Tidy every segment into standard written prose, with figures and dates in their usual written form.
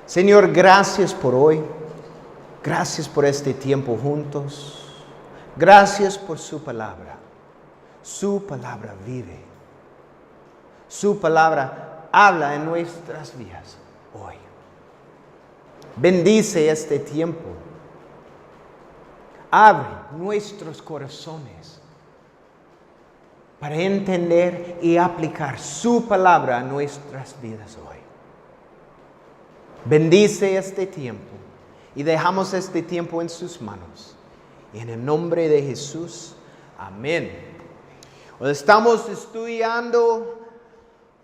Señor, gracias por hoy. Gracias por este tiempo juntos. Gracias por su palabra. Su palabra vive. Su palabra habla en nuestras vidas hoy. Bendice este tiempo. Abre nuestros corazones para entender y aplicar su palabra a nuestras vidas hoy. Bendice este tiempo y dejamos este tiempo en sus manos. Y en el nombre de Jesús, amén. Hoy estamos estudiando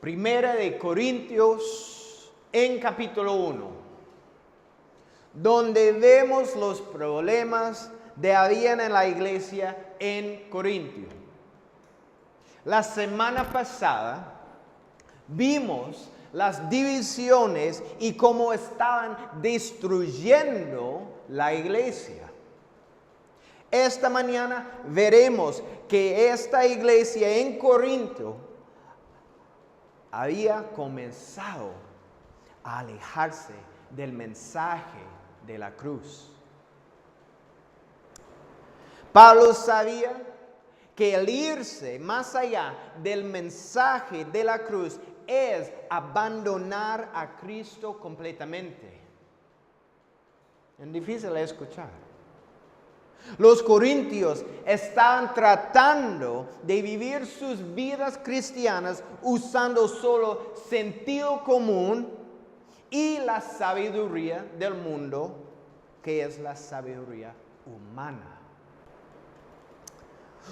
1 Corintios en capítulo 1, donde vemos los problemas que habían en la iglesia en Corintio. La semana pasada vimos las divisiones y cómo estaban destruyendo la iglesia. Esta mañana veremos que esta iglesia en Corinto había comenzado a alejarse del mensaje de la cruz. Pablo sabía que el irse más allá del mensaje de la cruz es abandonar a Cristo completamente. Es difícil de escuchar. Los corintios estaban tratando de vivir sus vidas cristianas usando solo sentido común y la sabiduría del mundo, que es la sabiduría humana.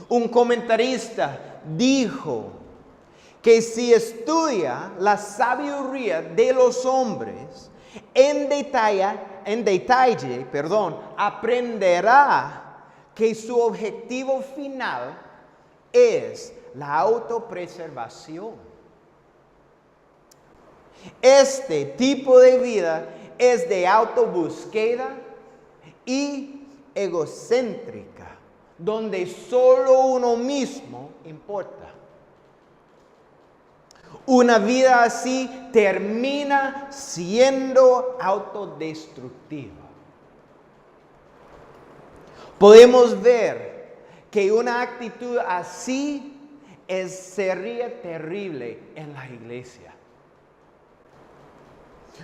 Un comentarista dijo que si estudia la sabiduría de los hombres en detalle, aprenderá que su objetivo final es la autopreservación. Este tipo de vida es de autobúsqueda y egocéntrica, donde solo uno mismo importa. Una vida así termina siendo autodestructiva. Podemos ver que una actitud así sería terrible en la iglesia.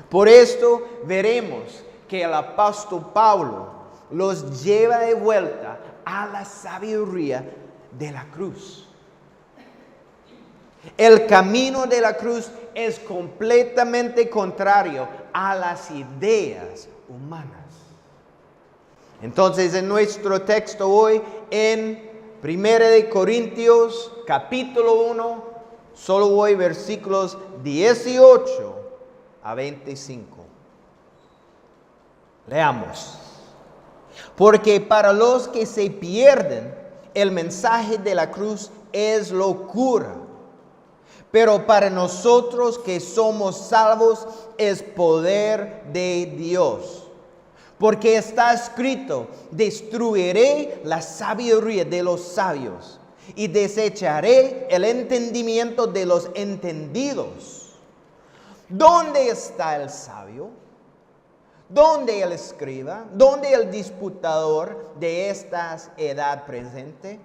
Por esto veremos que el apóstol Pablo los lleva de vuelta a la sabiduría de la cruz. El camino de la cruz es completamente contrario a las ideas humanas. Entonces, en nuestro texto hoy, en 1 Corintios, capítulo 1, solo voy versículos 18 a 25. Leamos. Porque para los que se pierden, el mensaje de la cruz es locura. Pero para nosotros que somos salvos es poder de Dios. Porque está escrito, destruiré la sabiduría de los sabios y desecharé el entendimiento de los entendidos. ¿Dónde está el sabio? ¿Dónde el escriba? ¿Dónde el disputador de esta edad presente?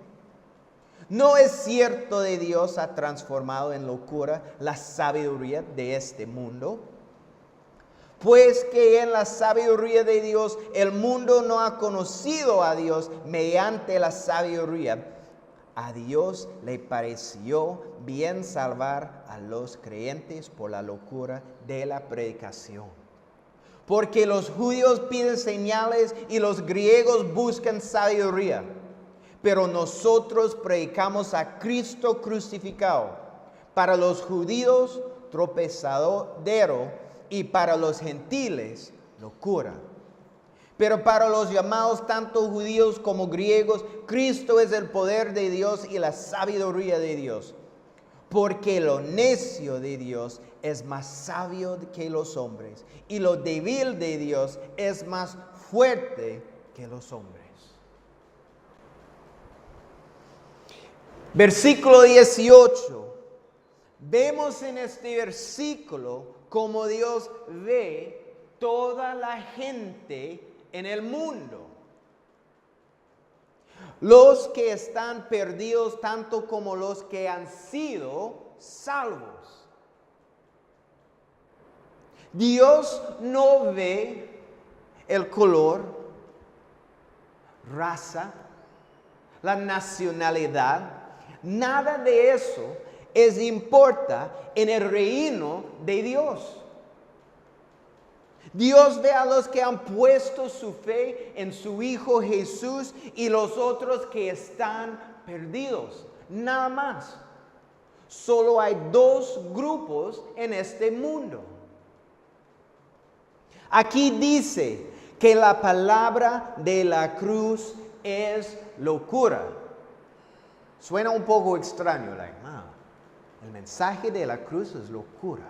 ¿No es cierto de Dios ha transformado en locura la sabiduría de este mundo? Pues que en la sabiduría de Dios el mundo no ha conocido a Dios mediante la sabiduría. A Dios le pareció bien salvar a los creyentes por la locura de la predicación. Porque los judíos piden señales y los griegos buscan sabiduría. Pero nosotros predicamos a Cristo crucificado, para los judíos tropezadero y para los gentiles locura. Pero para los llamados tanto judíos como griegos, Cristo es el poder de Dios y la sabiduría de Dios. Porque lo necio de Dios es más sabio que los hombres, y lo débil de Dios es más fuerte que los hombres. Versículo 18. Vemos en este versículo cómo Dios ve toda la gente en el mundo. Los que están perdidos tanto como los que han sido salvos. Dios no ve el color, raza, la nacionalidad, nada de eso importa en el reino de Dios. Dios ve a los que han puesto su fe en su Hijo Jesús y los otros que están perdidos. Nada más. Solo hay dos grupos en este mundo. Aquí dice que la palabra de la cruz es locura. Suena un poco extraño, el mensaje de la cruz es locura.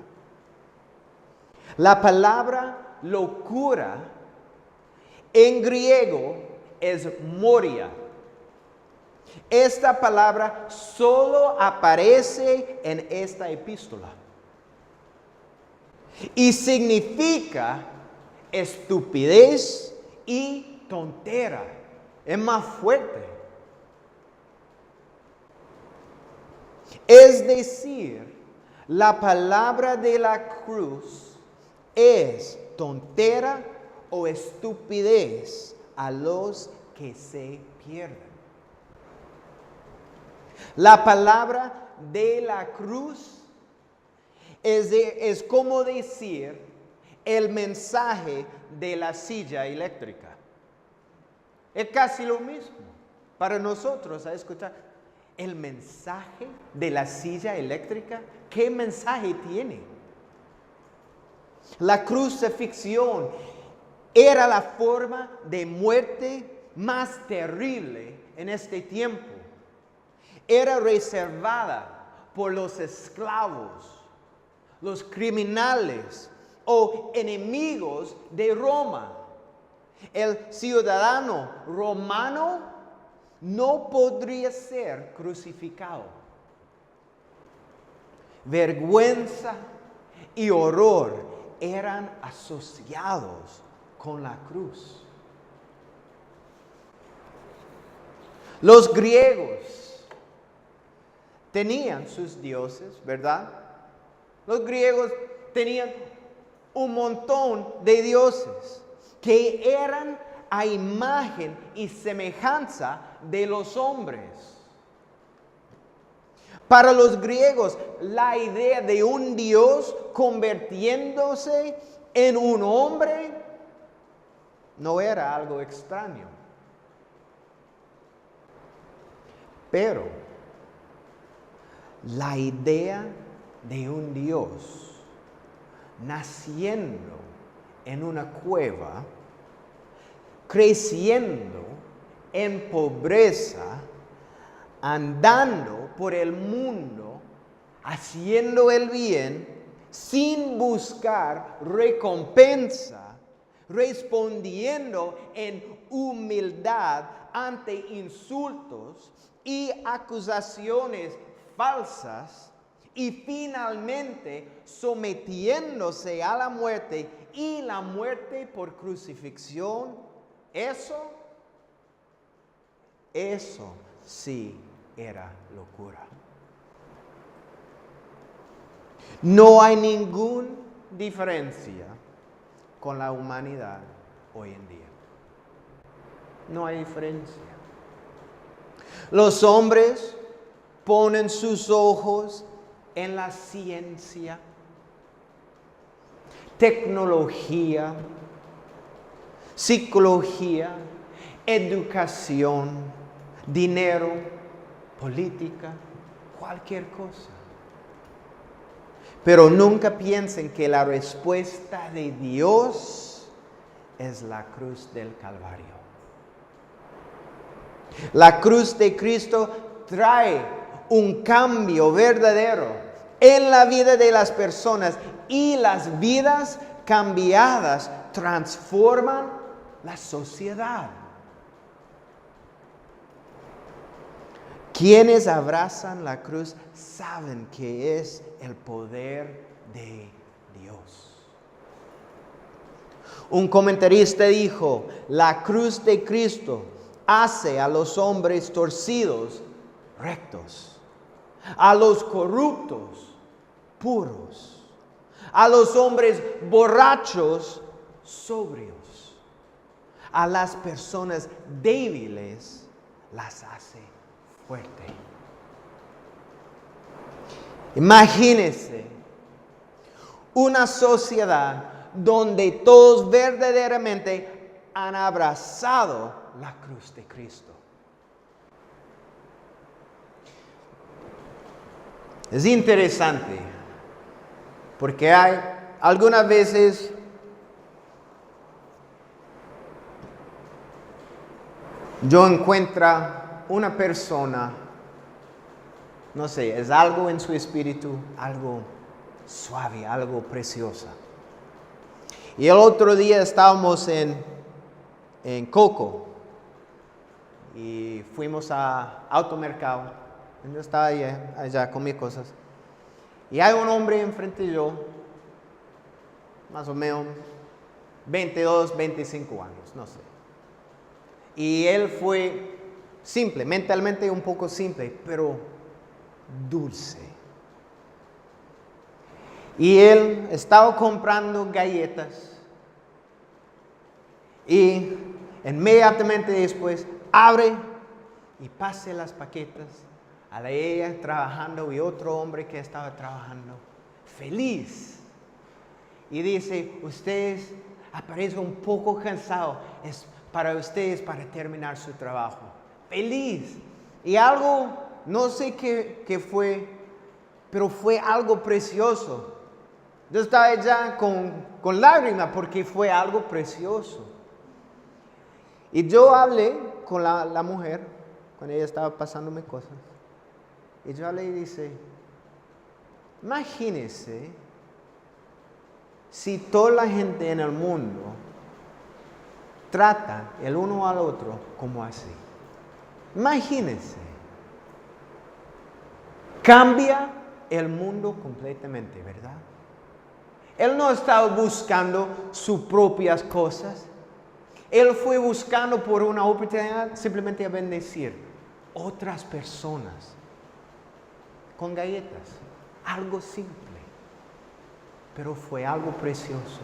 La palabra locura en griego es moria. Esta palabra solo aparece en esta epístola y significa estupidez y tontera. Es más fuerte. Es decir, la palabra de la cruz es tontera o estupidez a los que se pierden. La palabra de la cruz es como decir el mensaje de la silla eléctrica. Es casi lo mismo para nosotros a escuchar. El mensaje de la silla eléctrica, ¿qué mensaje tiene? La crucifixión era la forma de muerte más terrible en este tiempo. Era reservada por los esclavos, los criminales o enemigos de Roma. El ciudadano romano no podría ser crucificado. Vergüenza y horror eran asociados con la cruz. Los griegos tenían sus dioses, ¿verdad? Los griegos tenían un montón de dioses que eran a imagen y semejanza de los hombres. Para los griegos, la idea de un Dios convirtiéndose en un hombre no era algo extraño. Pero la idea de un Dios naciendo en una cueva, creciendo en pobreza, andando por el mundo, haciendo el bien, sin buscar recompensa, respondiendo en humildad ante insultos y acusaciones falsas, y finalmente sometiéndose a la muerte y la muerte por crucifixión. Eso sí era locura. No hay ninguna diferencia con la humanidad hoy en día. No hay diferencia. Los hombres ponen sus ojos en la ciencia, tecnología, psicología, educación, dinero, política, cualquier cosa. Pero nunca piensen que la respuesta de Dios es la cruz del Calvario. La cruz de Cristo trae un cambio verdadero en la vida de las personas, y las vidas cambiadas transforman la sociedad. Quienes abrazan la cruz saben que es el poder de Dios. Un comentarista dijo, la cruz de Cristo hace a los hombres torcidos rectos, a los corruptos puros, a los hombres borrachos sobrios, a las personas débiles las hace fuerte. Imagínense una sociedad donde todos verdaderamente han abrazado la cruz de Cristo. Es interesante porque hay algunas veces yo encuentro una persona, no sé, es algo en su espíritu, algo suave, algo precioso. Y el otro día estábamos en Coco y fuimos a automercado. Yo estaba allá con mis cosas. Y hay un hombre enfrente de yo, más o menos 22, 25 años, no sé. Y él fue simple, mentalmente un poco simple, pero dulce. Y él estaba comprando galletas. Y inmediatamente después abre y pasa las paquetas a ella trabajando y otro hombre que estaba trabajando, feliz. Y dice, ustedes aparecen un poco cansados, es para ustedes para terminar su trabajo. Feliz. Y algo, no sé qué fue, pero fue algo precioso. Yo estaba ya con lágrimas porque fue algo precioso. Y yo hablé con la mujer, cuando ella estaba pasándome cosas. Y yo le dije, imagínese si toda la gente en el mundo trata el uno al otro como así. Imagínese. Cambia el mundo completamente, ¿verdad? Él no estaba buscando sus propias cosas. Él fue buscando por una oportunidad simplemente a bendecir otras personas con galletas. Algo simple, pero fue algo precioso.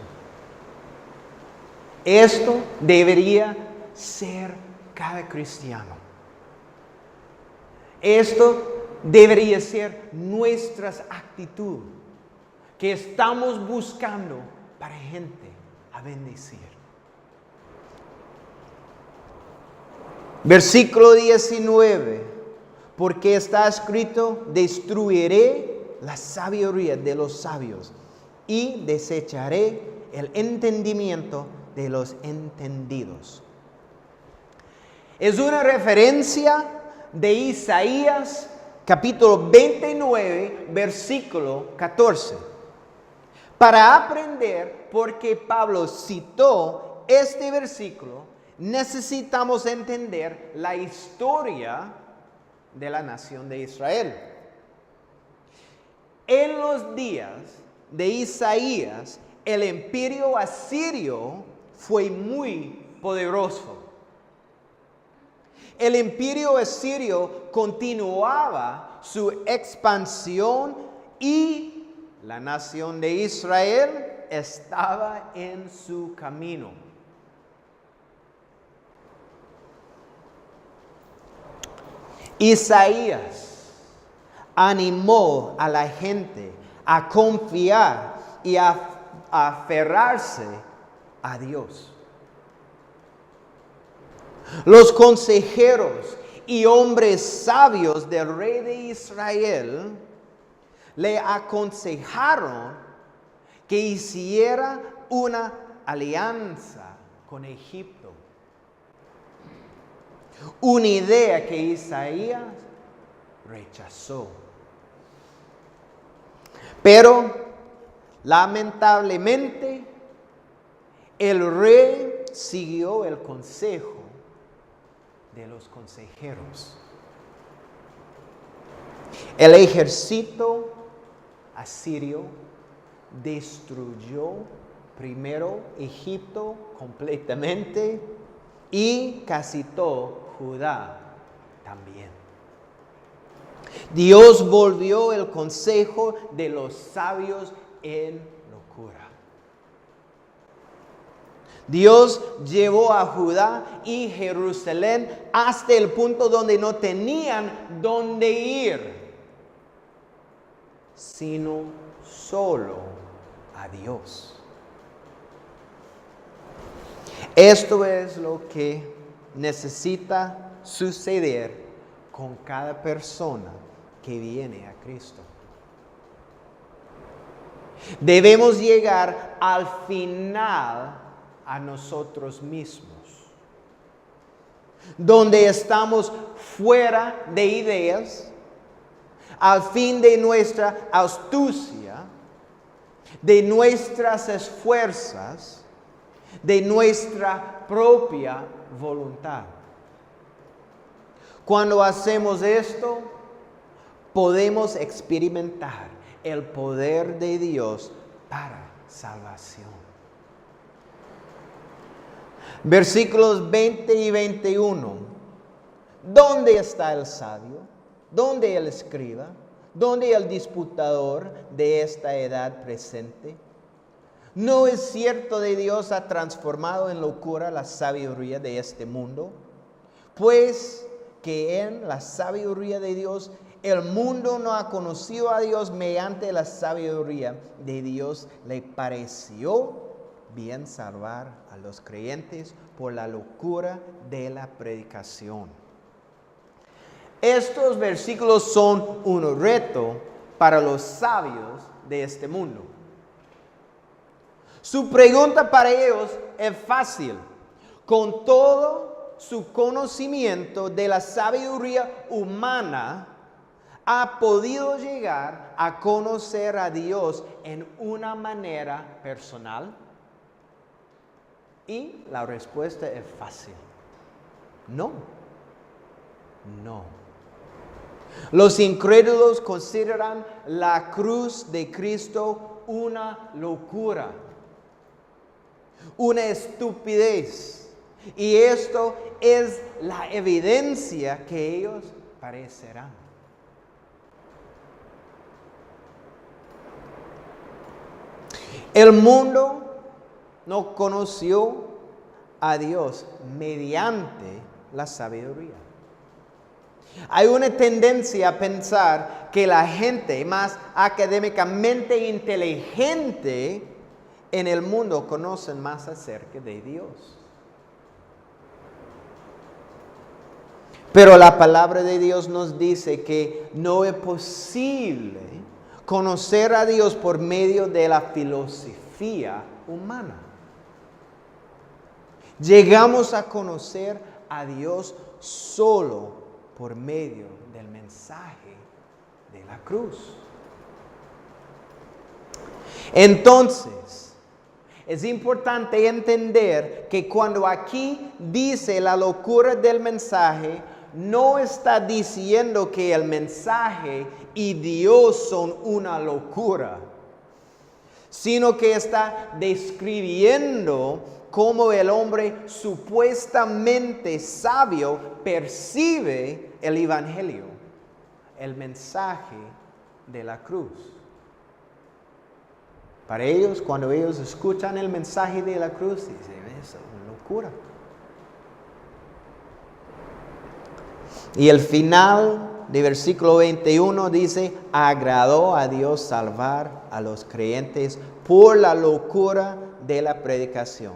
Esto debería ser cada cristiano. Esto debería ser nuestra actitud que estamos buscando para gente a bendecir. Versículo 19, porque está escrito, destruiré la sabiduría de los sabios y desecharé el entendimiento de los entendidos. Es una referencia de Isaías capítulo 29, versículo 14. Para aprender, porque Pablo citó este versículo, necesitamos entender la historia de la nación de Israel. En los días de Isaías, el imperio asirio fue muy poderoso. El imperio asirio continuaba su expansión y la nación de Israel estaba en su camino. Isaías animó a la gente a confiar y a aferrarse a Dios. Los consejeros y hombres sabios del rey de Israel le aconsejaron que hiciera una alianza con Egipto. Una idea que Isaías rechazó. Pero, lamentablemente, el rey siguió el consejo de los consejeros. El ejército asirio destruyó primero Egipto completamente y casi todo Judá también. Dios volvió el consejo de los sabios en locura. Dios llevó a Judá y Jerusalén hasta el punto donde no tenían dónde ir, sino solo a Dios. Esto es lo que necesita suceder con cada persona que viene a Cristo. Debemos llegar al final a nosotros mismos, donde estamos fuera de ideas, al fin de nuestra astucia, de nuestras esfuerzos, de nuestra propia voluntad. Cuando hacemos esto, podemos experimentar el poder de Dios para salvación. Versículos 20 y 21. ¿Dónde está el sabio? ¿Dónde el escriba? ¿Dónde el disputador de esta edad presente? ¿No es cierto que Dios ha transformado en locura la sabiduría de este mundo? Pues que en la sabiduría de Dios el mundo no ha conocido a Dios. Mediante la sabiduría de Dios le pareció bien salvar a los creyentes por la locura de la predicación. Estos versículos son un reto para los sabios de este mundo. Su pregunta para ellos es fácil. Con todo su conocimiento de la sabiduría humana, ¿ha podido llegar a conocer a Dios en una manera personal? Y la respuesta es fácil. No. No. Los incrédulos consideran la cruz de Cristo una locura, una estupidez. Y esto es la evidencia que ellos parecerán. El mundo no conoció a Dios mediante la sabiduría. Hay una tendencia a pensar que la gente más académicamente inteligente en el mundo conocen más acerca de Dios. Pero la palabra de Dios nos dice que no es posible conocer a Dios por medio de la filosofía humana. Llegamos a conocer a Dios solo por medio del mensaje de la cruz. Entonces, es importante entender que cuando aquí dice la locura del mensaje, no está diciendo que el mensaje y Dios son una locura, sino que está describiendo cómo el hombre supuestamente sabio percibe el evangelio, el mensaje de la cruz. Para ellos, cuando ellos escuchan el mensaje de la cruz, dicen, es una locura. Y el final del versículo 21 dice, agradó a Dios salvar a los creyentes por la locura de la predicación.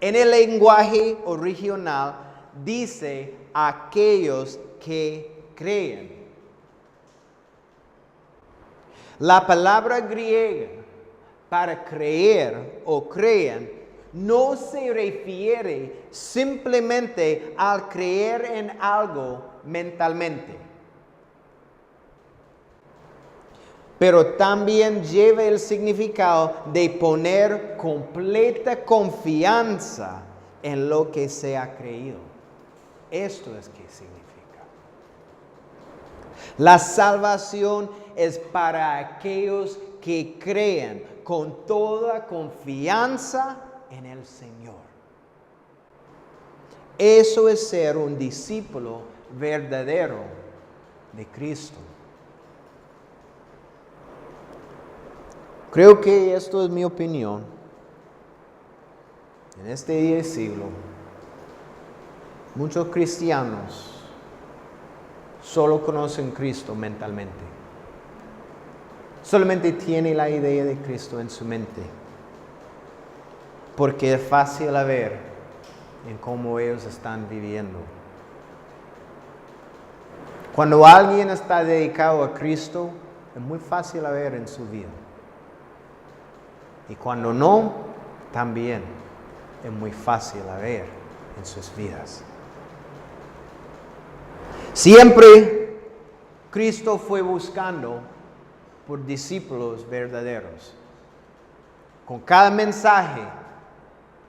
En el lenguaje original dice aquellos que creen. La palabra griega para creer o creen no se refiere simplemente al creer en algo mentalmente, pero también lleva el significado de poner completa confianza en lo que se ha creído. Esto es que significa. La salvación es para aquellos que creen con toda confianza en el Señor. Eso es ser un discípulo verdadero de Cristo. Creo que esto es mi opinión. En este día y siglo, muchos cristianos solo conocen a Cristo mentalmente. Solamente tienen la idea de Cristo en su mente. Porque es fácil ver en cómo ellos están viviendo. Cuando alguien está dedicado a Cristo, es muy fácil ver en su vida. Y cuando no, también es muy fácil ver en sus vidas. Siempre Cristo fue buscando por discípulos verdaderos. Con cada mensaje,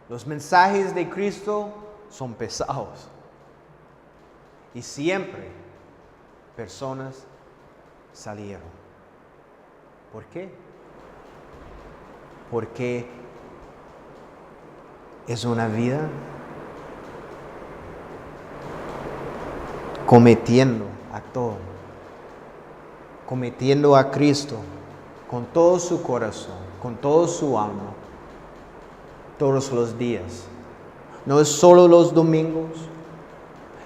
los mensajes de Cristo son pesados. Y siempre personas salieron. ¿Por qué? Porque es una vida cometiendo a todo, cometiendo a Cristo con todo su corazón, con todo su alma, todos los días. No es solo los domingos,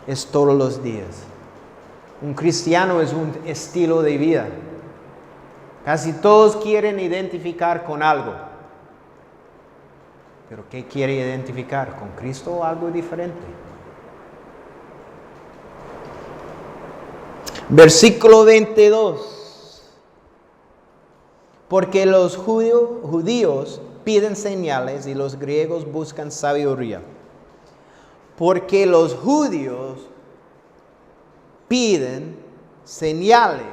es todos los días. Un cristiano es un estilo de vida. Casi todos quieren identificar con algo. ¿Pero qué quiere identificar? ¿Con Cristo o algo diferente? Versículo 22. Porque los judíos piden señales y los griegos buscan sabiduría. Porque los judíos piden señales.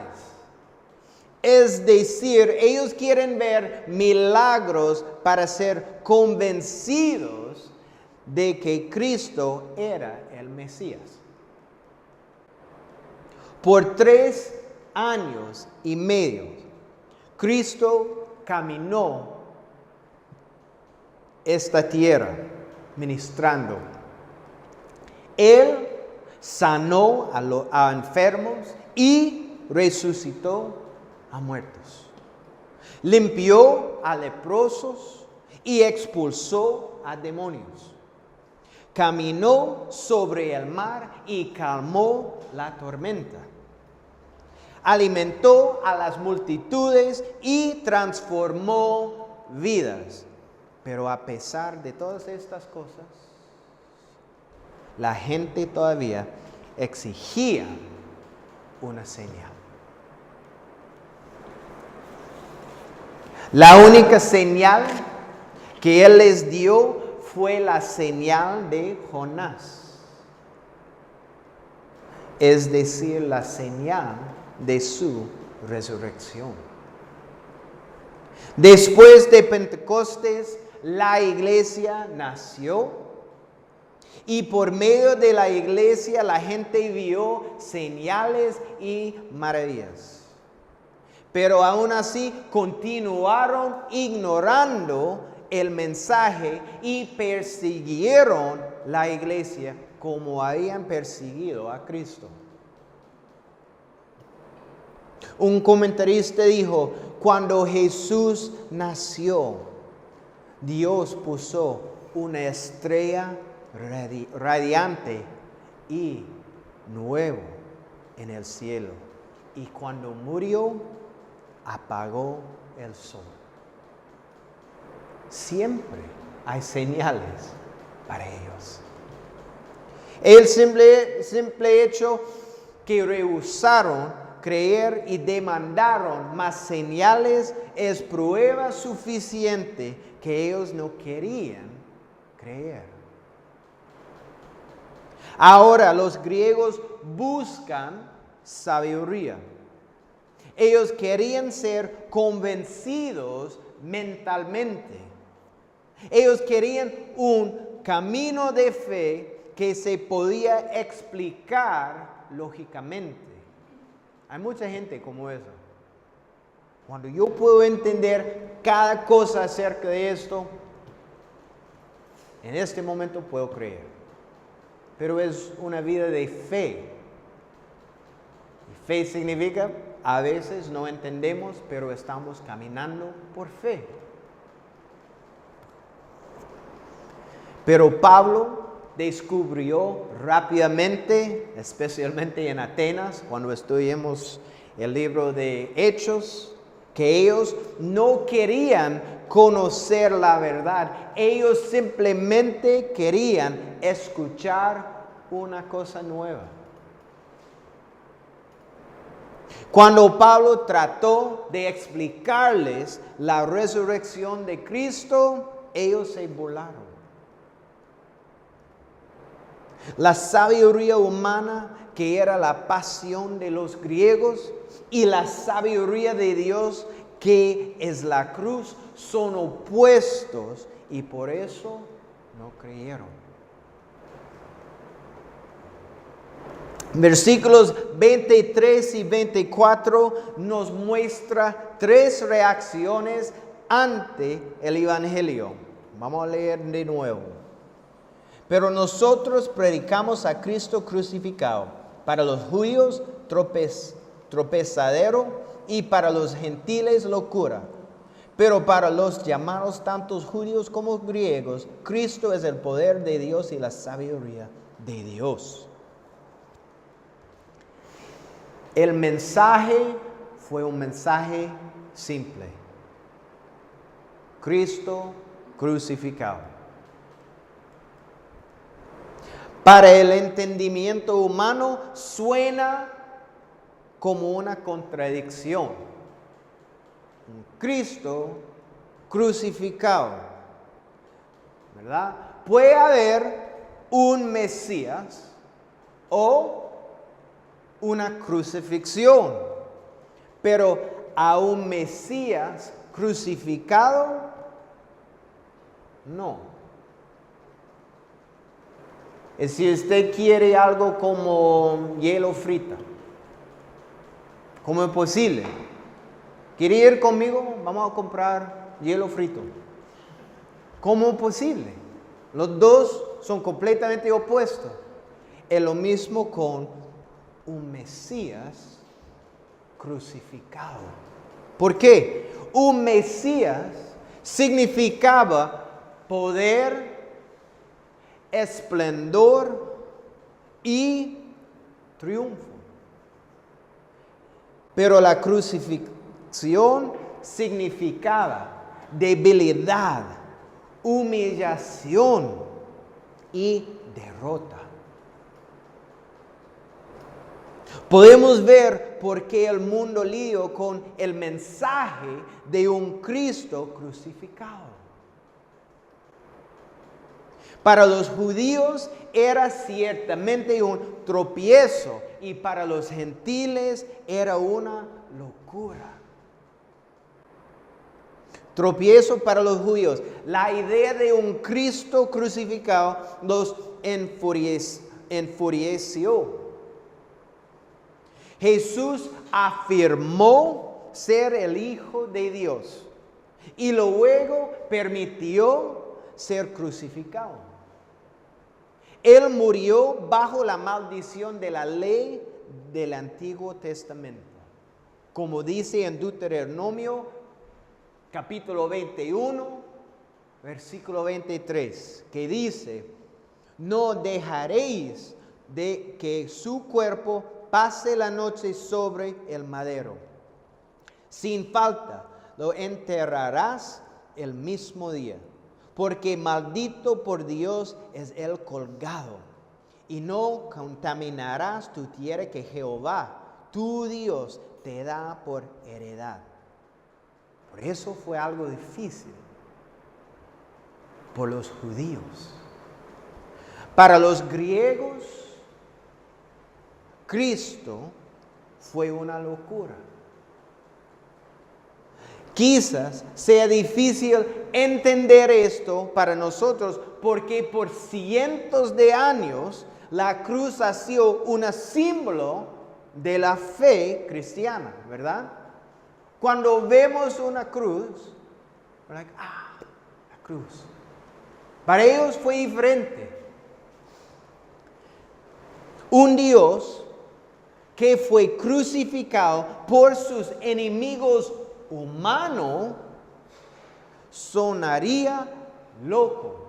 Es decir, ellos quieren ver milagros para ser convencidos de que Cristo era el Mesías. Por 3 años y medio, Cristo caminó esta tierra ministrando. Él sanó a enfermos y resucitó a muertos. Limpió a leprosos y expulsó a demonios. Caminó sobre el mar y calmó la tormenta. Alimentó a las multitudes y transformó vidas. Pero a pesar de todas estas cosas, la gente todavía exigía una señal. La única señal que Él les dio fue la señal de Jonás. Es decir, la señal de su resurrección. Después de Pentecostés, la iglesia nació y por medio de la iglesia la gente vio señales y maravillas. Pero aún así continuaron ignorando el mensaje y persiguieron la iglesia como habían perseguido a Cristo. Un comentarista dijo, cuando Jesús nació, Dios puso una estrella radiante y nuevo en el cielo. Y cuando murió, apagó el sol. Siempre hay señales para ellos. El simple hecho que rehusaron creer y demandaron más señales es prueba suficiente que ellos no querían creer. Ahora los griegos buscan sabiduría. Ellos querían ser convencidos mentalmente. Ellos querían un camino de fe que se podía explicar lógicamente. Hay mucha gente como esa. Cuando yo puedo entender cada cosa acerca de esto, en este momento puedo creer. Pero es una vida de fe. Y fe significa, a veces no entendemos, pero estamos caminando por fe. Pero Pablo descubrió rápidamente, especialmente en Atenas, cuando estudiamos el libro de Hechos, que ellos no querían conocer la verdad. Ellos simplemente querían escuchar una cosa nueva. Cuando Pablo trató de explicarles la resurrección de Cristo, ellos se burlaron. La sabiduría humana, que era la pasión de los griegos, y la sabiduría de Dios, que es la cruz, son opuestos y por eso no creyeron. Versículos 23 y 24 nos muestra 3 reacciones ante el Evangelio. Vamos a leer de nuevo. Pero nosotros predicamos a Cristo crucificado, para los judíos tropezadero y para los gentiles locura. Pero para los llamados tantos judíos como griegos, Cristo es el poder de Dios y la sabiduría de Dios. El mensaje fue un mensaje simple. Cristo crucificado. Para el entendimiento humano suena como una contradicción. Cristo crucificado, ¿verdad? Puede haber un Mesías o una crucifixión, pero a un Mesías crucificado, no. Y si usted quiere algo como hielo frita, ¿cómo es posible? ¿Quiere ir conmigo? Vamos a comprar hielo frito. ¿Cómo es posible? Los dos son completamente opuestos. Es lo mismo con un Mesías crucificado. ¿Por qué? Un Mesías significaba poder, esplendor y triunfo. Pero la crucifixión significaba debilidad, humillación y derrota. Podemos ver por qué el mundo lidió con el mensaje de un Cristo crucificado. Para los judíos era ciertamente un tropiezo y para los gentiles era una locura. Tropiezo para los judíos. La idea de un Cristo crucificado los enfureció. Jesús afirmó ser el Hijo de Dios y luego permitió ser crucificado. Él murió bajo la maldición de la ley del Antiguo Testamento. Como dice en Deuteronomio capítulo 21, versículo 23, que dice: no dejaréis de que su cuerpo pase la noche sobre el madero. Sin falta lo enterrarás el mismo día, porque maldito por Dios es el colgado, y no contaminarás tu tierra que Jehová, tu Dios, te da por heredad. Por eso fue algo difícil por los judíos. Para los griegos, Cristo fue una locura. Quizás sea difícil entender esto para nosotros porque por cientos de años la cruz ha sido un símbolo de la fe cristiana, ¿verdad? Cuando vemos una cruz, we're like, la cruz. Para ellos fue diferente. Un Dios que fue crucificado por sus enemigos humanos sonaría loco.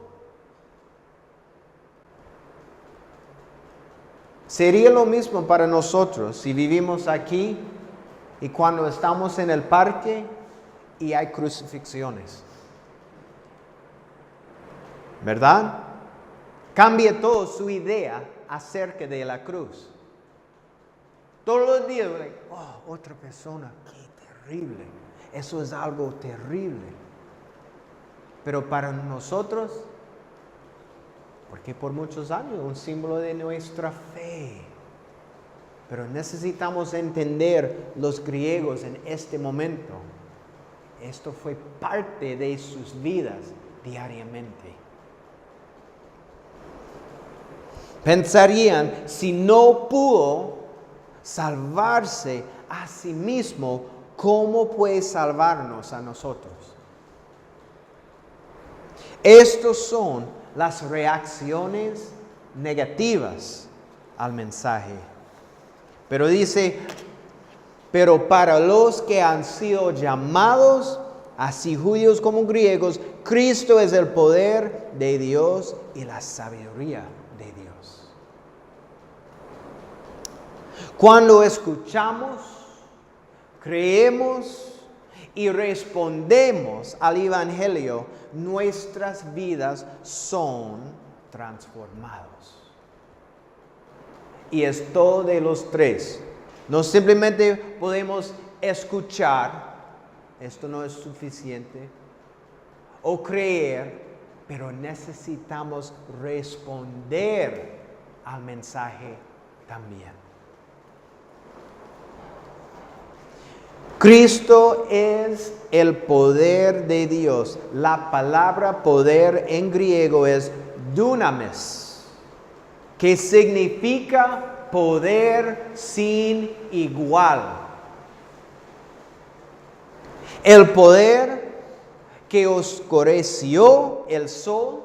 Sería lo mismo para nosotros si vivimos aquí y cuando estamos en el parque y hay crucifixiones. ¿Verdad? Cambia todo su idea acerca de la cruz. Todos los días, otra persona, qué terrible. Eso es algo terrible. Pero para nosotros, porque por muchos años un símbolo de nuestra fe. Pero necesitamos entender los griegos en este momento. Esto fue parte de sus vidas diariamente. Pensarían, si no pudo salvarse a sí mismo, ¿cómo puede salvarnos a nosotros? Estos son las reacciones negativas al mensaje. Pero dice, pero para los que han sido llamados, así judíos como griegos, Cristo es el poder de Dios y la sabiduría de Dios. Cuando escuchamos, creemos y respondemos al Evangelio, nuestras vidas son transformadas. Y es todo de los tres. No simplemente podemos escuchar, esto no es suficiente, o creer, pero necesitamos responder al mensaje también. Cristo es el poder de Dios. La palabra poder en griego es dunamis, que significa poder sin igual. El poder que oscureció el sol,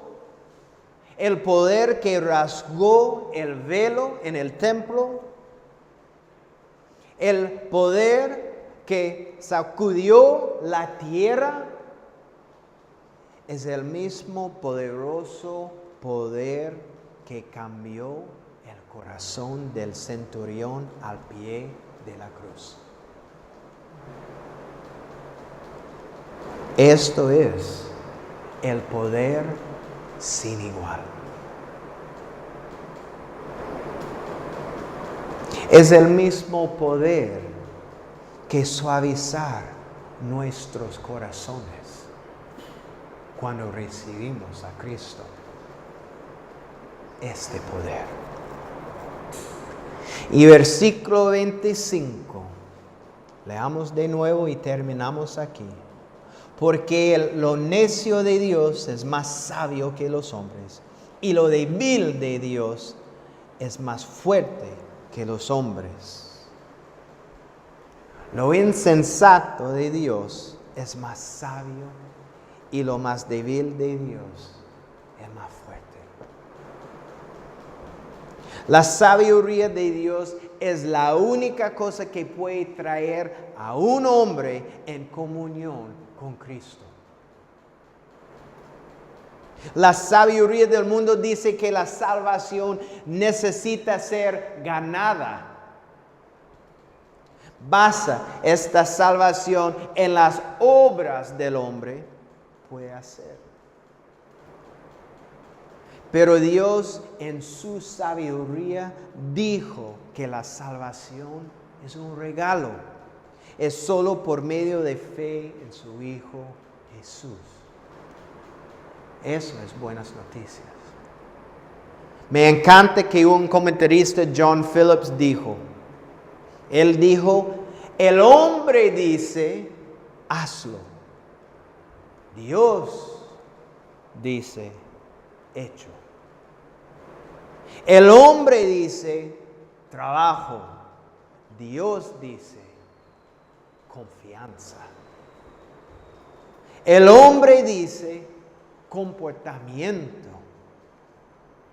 el poder que rasgó el velo en el templo, el poder que sacudió la tierra, es el mismo poderoso poder que cambió el corazón del centurión al pie de la cruz. Esto es el poder sin igual. Es el mismo poder que suavizar nuestros corazones cuando recibimos a Cristo. Este poder. Y versículo 25. Leamos de nuevo y terminamos aquí. Porque lo necio de Dios es más sabio que los hombres, y lo débil de Dios es más fuerte que los hombres. Lo insensato de Dios es más sabio, y lo más débil de Dios es más fuerte. La sabiduría de Dios es la única cosa que puede traer a un hombre en comunión con Cristo. La sabiduría del mundo dice que la salvación necesita ser ganada. Basa esta salvación en las obras del hombre puede hacer. Pero Dios en su sabiduría dijo que la salvación es un regalo. Es solo por medio de fe en su Hijo Jesús. Eso es buenas noticias. Me encanta que un comentarista, John Phillips, dijo, él dijo, el hombre dice, hazlo. Dios dice, hecho. El hombre dice, trabajo. Dios dice, confianza. El hombre dice comportamiento.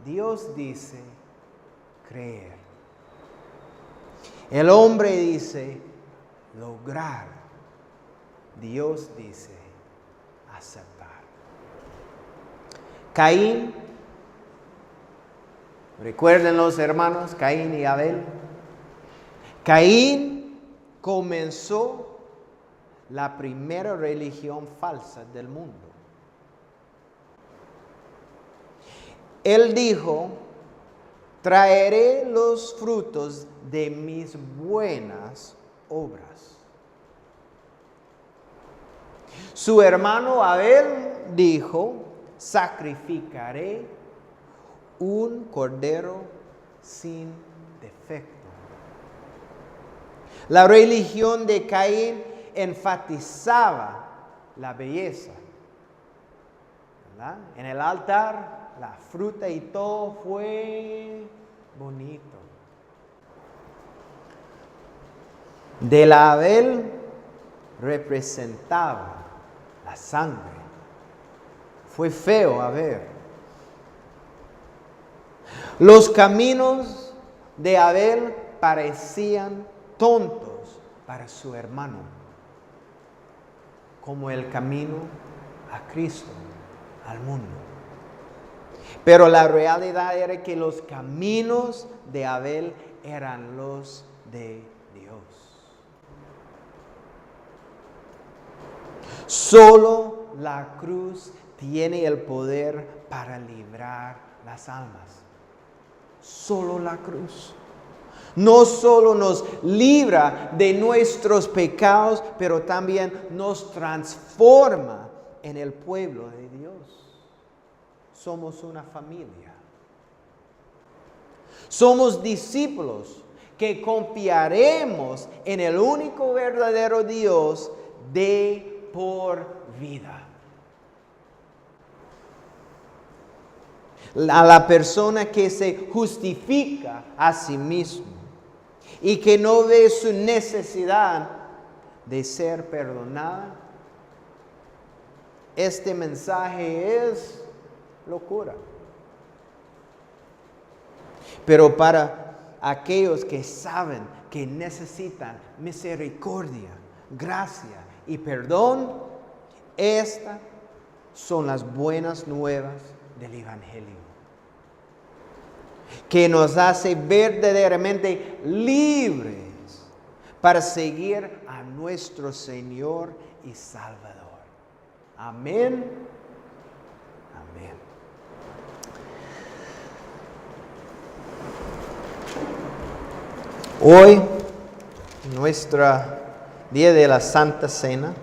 Dios dice creer. El hombre dice lograr. Dios dice aceptar. Caín, recuerden los hermanos, Caín y Abel. Caín comenzó la primera religión falsa del mundo. Él dijo, traeré los frutos de mis buenas obras. Su hermano Abel dijo, sacrificaré un cordero sin defecto. La religión de Caín enfatizaba la belleza, ¿verdad? En el altar, la fruta y todo fue bonito. De la Abel representaba la sangre. Fue feo a ver. Los caminos de Abel parecían tontos para su hermano, como el camino a Cristo, al mundo. Pero la realidad era que los caminos de Abel eran los de Dios. Solo la cruz tiene el poder para librar las almas. Solo la cruz. No solo nos libra de nuestros pecados, pero también nos transforma en el pueblo de Dios. Somos una familia. Somos discípulos que confiaremos en el único verdadero Dios de por vida. A la persona que se justifica a sí mismo y que no ve su necesidad de ser perdonada, este mensaje es locura. Pero para aquellos que saben que necesitan misericordia, gracia y perdón, estas son las buenas nuevas del Evangelio, que nos hace verdaderamente libres para seguir a nuestro Señor y Salvador. Amén. Amén. Hoy, nuestro día de la Santa Cena,